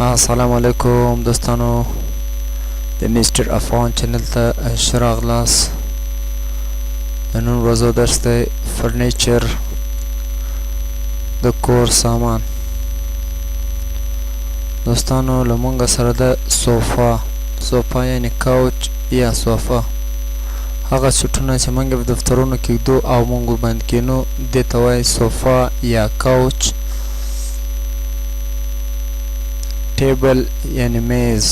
السلام علیکم دوستانو د میسټر افغان چینل ته ښه راغلاست. د نن ورځو درس دی فرنیچر د کور سامان. دوستانو له مونږ سره د صوفا یعنی کاوچ یا صوفا هغه سټونه چې مونږ په دفترونو کې ږدو او مونږ ورباندې کینو دې ته وایي صوفا یا کاوچ. ټیبل یعنی میز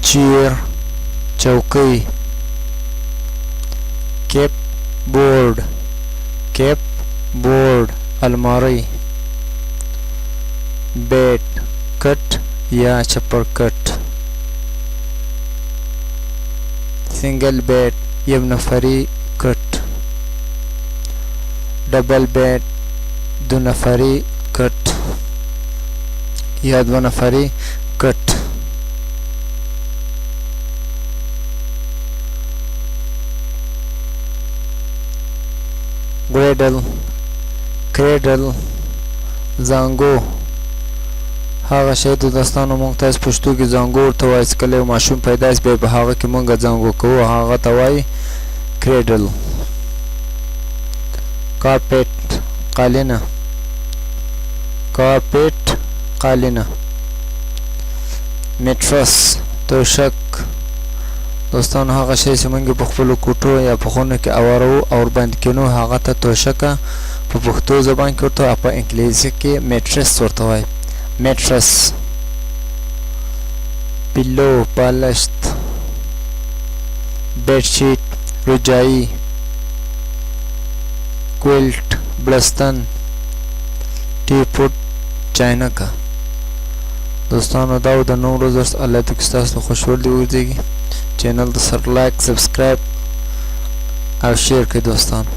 چیر چوکۍ کیپ بورډ الماری بیډ کټ یا چپرکټ سنگل بیډ یو نفری کټ ډبل بیډ دو نفری کټ یا دو نفری کټ کریډل زانګو هغه شی د دوستانو مونږ ته پښتو کې زانګو ورته وایي چې کله یو ماشوم پیدا شي په هغه کې مونږ زانګو کوو هغه ته وایي کریډل. کارپیټ قالینه میټرس توشک دوستانو هغه شی چې مونږ په خپلو کوټو یا په خونو کې اوارو او ورباندې کینو هغه ته توشکه په پښتو زبان کې ورته او په انګلیسي کې میټرس ورته وایي میټرس. پیلو بالښت بیډ شیټ رجایي کویلټ بلستن ټی پوټ چاینکه. دوستانو دا د نو ورځو درس الله دې ستاسو خوشحالي وګرځي. چینل ته سره لایک سبسکرایب او شیر کړئ دوستانو.